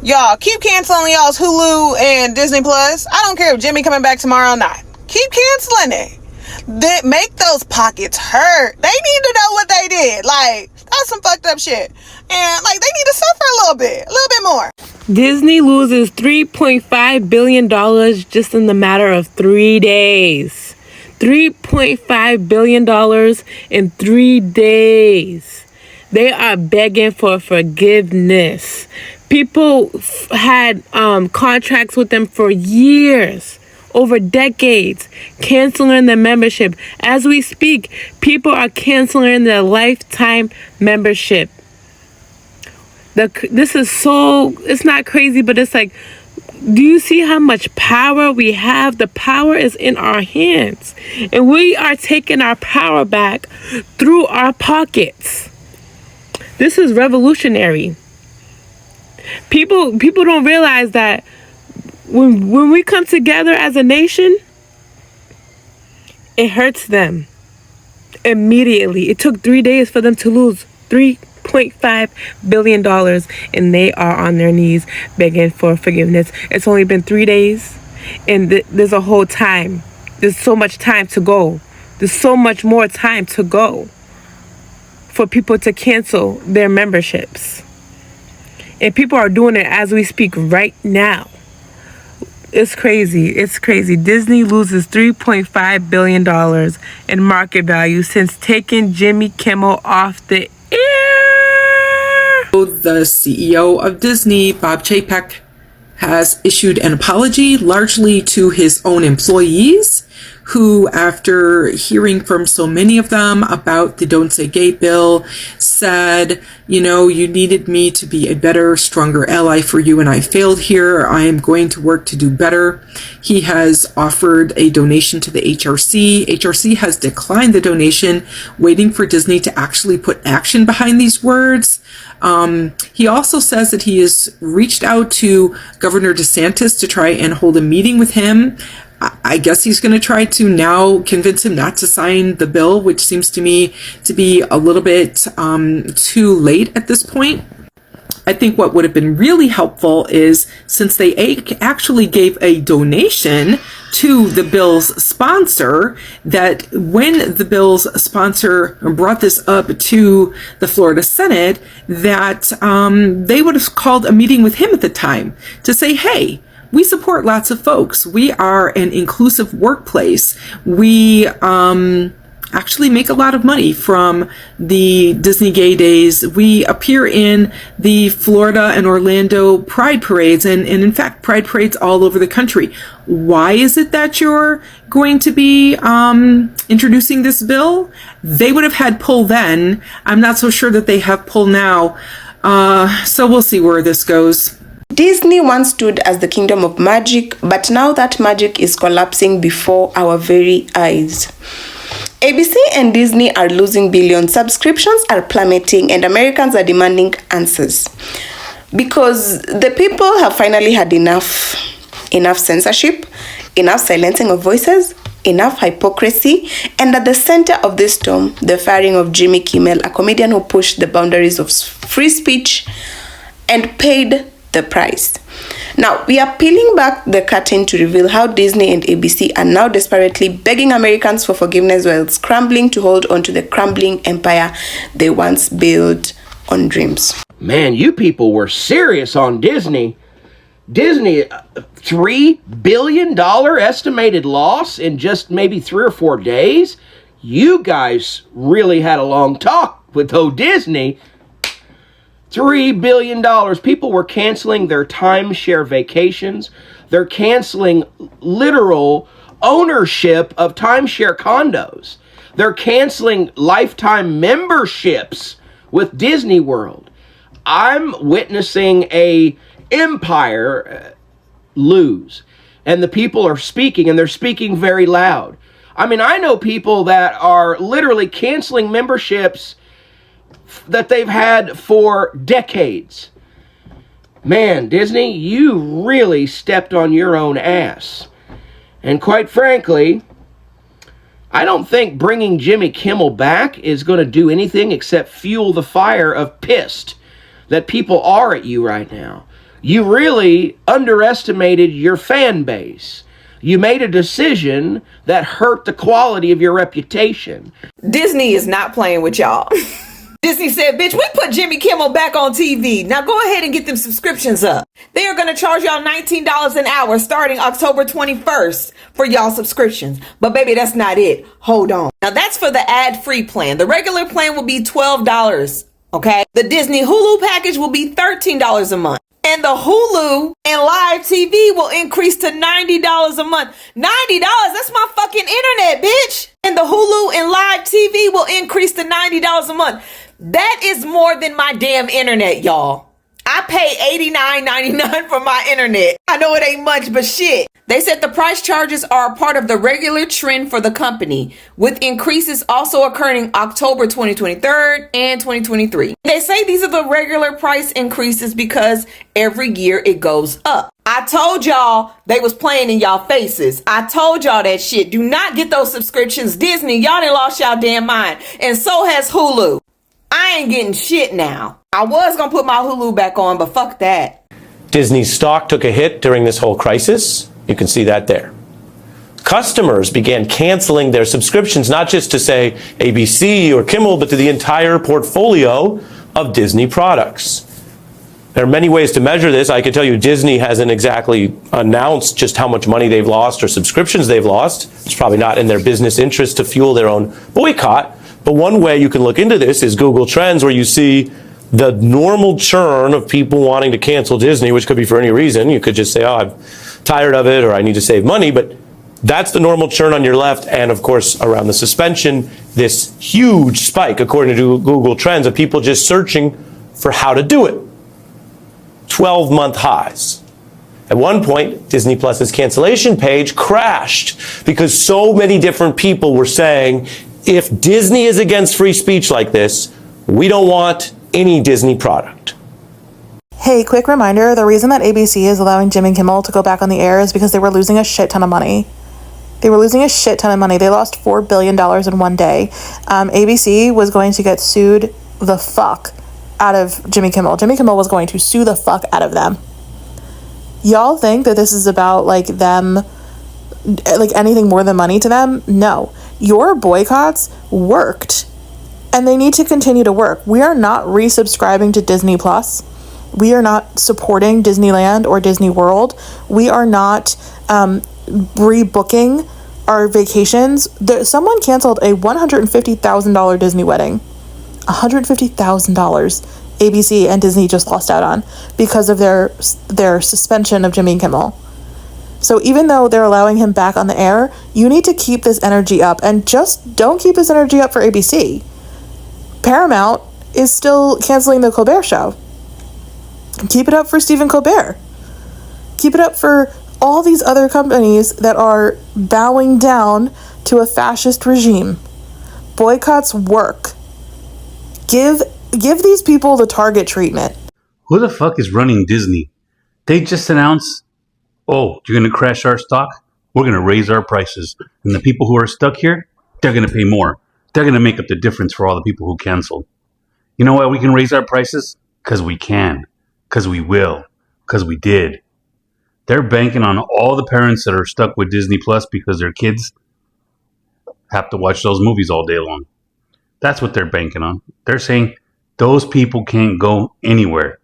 Y'all, keep canceling y'all's Hulu and Disney Plus. I don't care if Jimmy coming back tomorrow or not. Keep canceling it. Make those pockets hurt. They need to know what they did. Like, that's some fucked up shit. And, like, they need to suffer a little bit more. Disney loses $3.5 billion just in the matter of 3 days. $3.5 billion in 3 days. They are begging for forgiveness. People had contracts with them for years, over decades, canceling their membership. As we speak, people are canceling their lifetime membership. This is so, it's not crazy, but it's like, do you see how much power we have? The power is in our hands. And we are taking our power back through our pockets. This is revolutionary. People don't realize that when we come together as a nation, it hurts them immediately. It took 3 days for them to lose $3.5 billion, and they are on their knees begging for forgiveness. It's only been 3 days, and there's a whole time. There's so much time to go. There's so much more time to go for people to cancel their memberships. And people are doing it as we speak right now. It's crazy. It's crazy. Disney loses $3.5 billion in market value since taking Jimmy Kimmel off the air. The CEO of Disney, Bob Chapek, has issued an apology largely to his own employees, who, after hearing from so many of them about the Don't Say Gay bill, said, you needed me to be a better, stronger ally for you, and I failed here. I am going to work to do better. He has offered a donation to the HRC. HRC has declined the donation, waiting for Disney to actually put action behind these words. He also says that he has reached out to Governor DeSantis to try and hold a meeting with him. I guess he's going to try to now convince him not to sign the bill, which seems to me to be a little bit too late at this point. I think what would have been really helpful is, since they actually gave a donation to the bill's sponsor, that when the bill's sponsor brought this up to the Florida Senate, that they would have called a meeting with him at the time to say, hey, we support lots of folks. We are an inclusive workplace. We actually make a lot of money from the Disney Gay Days. We appear in the Florida and Orlando Pride Parades, and in fact, Pride Parades all over the country. Why is it that you're going to be introducing this bill? They would have had pull then. I'm not so sure that they have pull now. So we'll see where this goes. Disney once stood as the kingdom of magic, but now that magic is collapsing before our very eyes. ABC and Disney are losing billions, subscriptions are plummeting, and Americans are demanding answers. Because the people have finally had enough censorship, enough silencing of voices, enough hypocrisy, and at the center of this storm, the firing of Jimmy Kimmel, a comedian who pushed the boundaries of free speech and paid the price. Now, we are peeling back the curtain to reveal how Disney and ABC are now desperately begging Americans for forgiveness while scrambling to hold on to the crumbling empire they once built on dreams. Man, you people were serious on Disney. Disney, $3 billion estimated loss in just maybe 3 or 4 days? You guys really had a long talk with Disney. $3 billion. People were canceling their timeshare vacations. They're canceling literal ownership of timeshare condos. They're canceling lifetime memberships with Disney World. I'm witnessing a empire lose. And the people are speaking, and they're speaking very loud. I mean, I know people that are literally canceling memberships that they've had for decades. Man, Disney, you really stepped on your own ass. And quite frankly, I don't think bringing Jimmy Kimmel back is going to do anything except fuel the fire of pissed that people are at you right now. You really underestimated your fan base. You made a decision that hurt the quality of your reputation. Disney is not playing with y'all. Disney said, bitch, we put Jimmy Kimmel back on TV. Now go ahead and get them subscriptions up. They are going to charge y'all $19 an hour starting October 21st for y'all subscriptions. But baby, that's not it. Hold on. Now that's for the ad-free plan. The regular plan will be $12, okay? The Disney Hulu package will be $13 a month. And the Hulu and live TV will increase to $90 a month. $90, that's my fucking internet, bitch. And the Hulu and live TV will increase to $90 a month. That is more than my damn internet, y'all. I pay $89.99 for my internet. I know it ain't much, but shit. They said the price charges are a part of the regular trend for the company, with increases also occurring October 2023 and 2023. They say these are the regular price increases because every year it goes up. I told y'all they was playing in y'all faces. I told y'all that shit. Do not get those subscriptions. Disney, y'all done lost y'all damn mind. And so has Hulu. I ain't getting shit now. I was gonna put my Hulu back on, but fuck that. Disney's stock took a hit during this whole crisis. You can see that there. Customers began canceling their subscriptions, not just to, say, ABC or Kimmel, but to the entire portfolio of Disney products. There are many ways to measure this. I can tell you Disney hasn't exactly announced just how much money they've lost or subscriptions they've lost. It's probably not in their business interest to fuel their own boycott. But one way you can look into this is Google Trends, where you see the normal churn of people wanting to cancel Disney, which could be for any reason. You could just say, oh, I'm tired of it, or I need to save money. But that's the normal churn on your left. And of course, around the suspension, this huge spike, according to Google Trends, of people just searching for how to do it. 12-month highs. At one point, Disney Plus's cancellation page crashed because so many different people were saying, if Disney is against free speech like this, we don't want any Disney product. Hey, quick reminder, the reason that ABC is allowing Jimmy Kimmel to go back on the air is because they were losing a shit ton of money. They lost $4 billion in one day. ABC was going to get sued the fuck out of Jimmy Kimmel. Jimmy Kimmel was going to sue the fuck out of them. Y'all think that this is about them, anything more than money to them? No. Your boycotts worked, and they need to continue to work. We are not resubscribing to Disney Plus. We are not supporting Disneyland or Disney World. We are not rebooking our vacations. Someone canceled a $150,000 Disney wedding. $150,000 ABC and Disney just lost out on because of their suspension of Jimmy Kimmel. So even though they're allowing him back on the air, you need to keep this energy up, and just don't keep this energy up for ABC. Paramount is still canceling the Colbert Show. Keep it up for Stephen Colbert. Keep it up for all these other companies that are bowing down to a fascist regime. Boycotts work. Give these people the Target treatment. Who the fuck is running Disney? They just announced, oh, you're going to crash our stock? We're going to raise our prices. And the people who are stuck here, they're going to pay more. They're going to make up the difference for all the people who canceled. You know why we can raise our prices? Because we can. Because we will. Because we did. They're banking on all the parents that are stuck with Disney Plus because their kids have to watch those movies all day long. That's what they're banking on. They're saying those people can't go anywhere.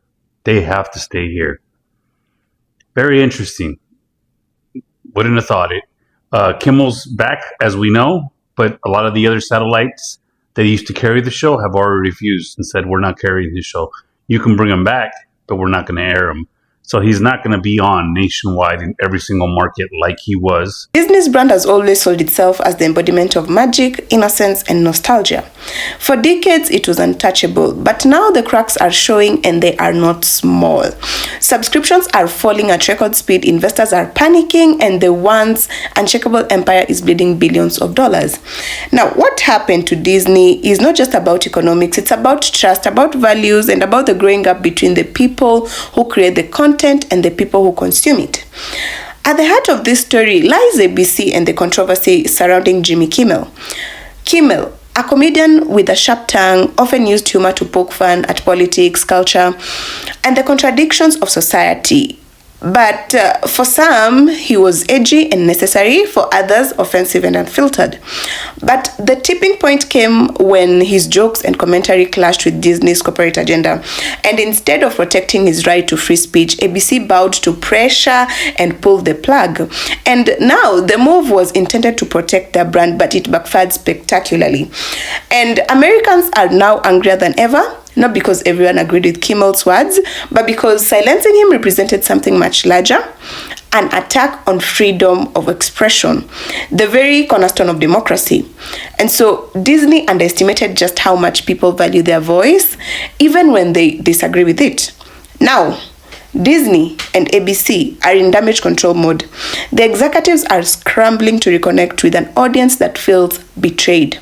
They have to stay here. Very interesting. Wouldn't have thought it. Kimmel's back, as we know, but a lot of the other satellites that used to carry the show have already refused and said, we're not carrying his show. You can bring him back, but we're not going to air him. So he's not going to be on nationwide in every single market like he was. Disney's brand has always sold itself as the embodiment of magic, innocence, and nostalgia. For decades, it was untouchable, but now the cracks are showing, and they are not small. Subscriptions are falling at record speed, investors are panicking, and the once unshakable empire is bleeding billions of dollars. Now, what happened to Disney is not just about economics, it's about trust, about values, and about the growing up between the people who create the content and the people who consume it. At the heart of this story lies ABC and the controversy surrounding Jimmy Kimmel. Kimmel, A comedian with a sharp tongue often used humor to poke fun at politics, culture, and the contradictions of society. But for some, he was edgy and necessary, for others, offensive and unfiltered. But the tipping point came when his jokes and commentary clashed with Disney's corporate agenda. And instead of protecting his right to free speech, ABC bowed to pressure and pulled the plug. And now the move was intended to protect their brand, but it backfired spectacularly. And Americans are now angrier than ever. Not because everyone agreed with Kimmel's words, but because silencing him represented something much larger, an attack on freedom of expression, the very cornerstone of democracy. And so Disney underestimated just how much people value their voice, even when they disagree with it. Now, Disney and ABC are in damage control mode. The executives are scrambling to reconnect with an audience that feels betrayed.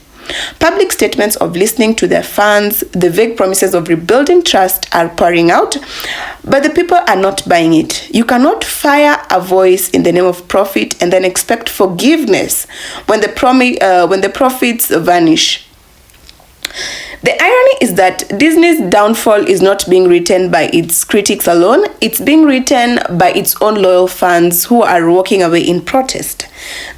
Public statements of listening to their fans, the vague promises of rebuilding trust are pouring out, but the people are not buying it. You cannot fire a voice in the name of profit and then expect forgiveness when the profits vanish. The irony is that Disney's downfall is not being written by its critics alone, it's being written by its own loyal fans who are walking away in protest.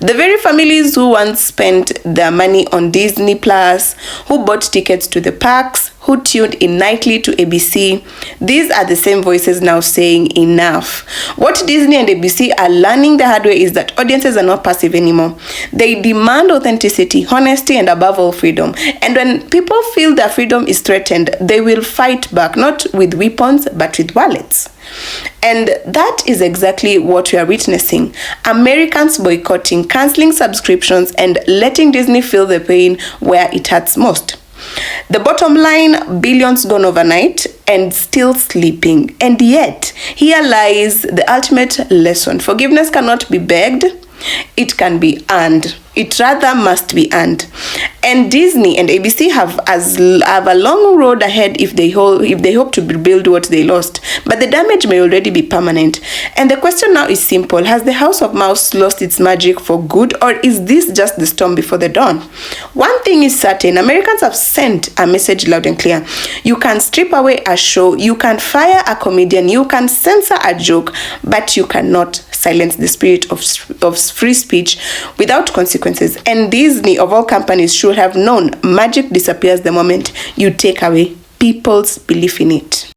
The very families who once spent their money on Disney Plus, who bought tickets to the parks, who tuned in nightly to ABC, these are the same voices now saying enough. What Disney and ABC are learning the hard way is that audiences are not passive anymore. They demand authenticity, honesty, and above all, freedom. And when people feel their freedom is threatened, they will fight back, not with weapons, but with wallets. And that is exactly what we are witnessing. Americans boycotting, canceling subscriptions, and letting Disney feel the pain where it hurts most. The bottom line, billions gone overnight and still sleeping. And yet, here lies the ultimate lesson. Forgiveness cannot be begged, it can be earned. It rather must be earned. And Disney and ABC have a long road ahead if they hope to rebuild what they lost. But the damage may already be permanent. And the question now is simple. Has the House of Mouse lost its magic for good, or is this just the storm before the dawn? One thing is certain. Americans have sent a message loud and clear. You can strip away a show, you can fire a comedian, you can censor a joke, but you cannot silence the spirit of free speech without consequences. And Disney, of all companies, should have known magic disappears the moment you take away people's belief in it.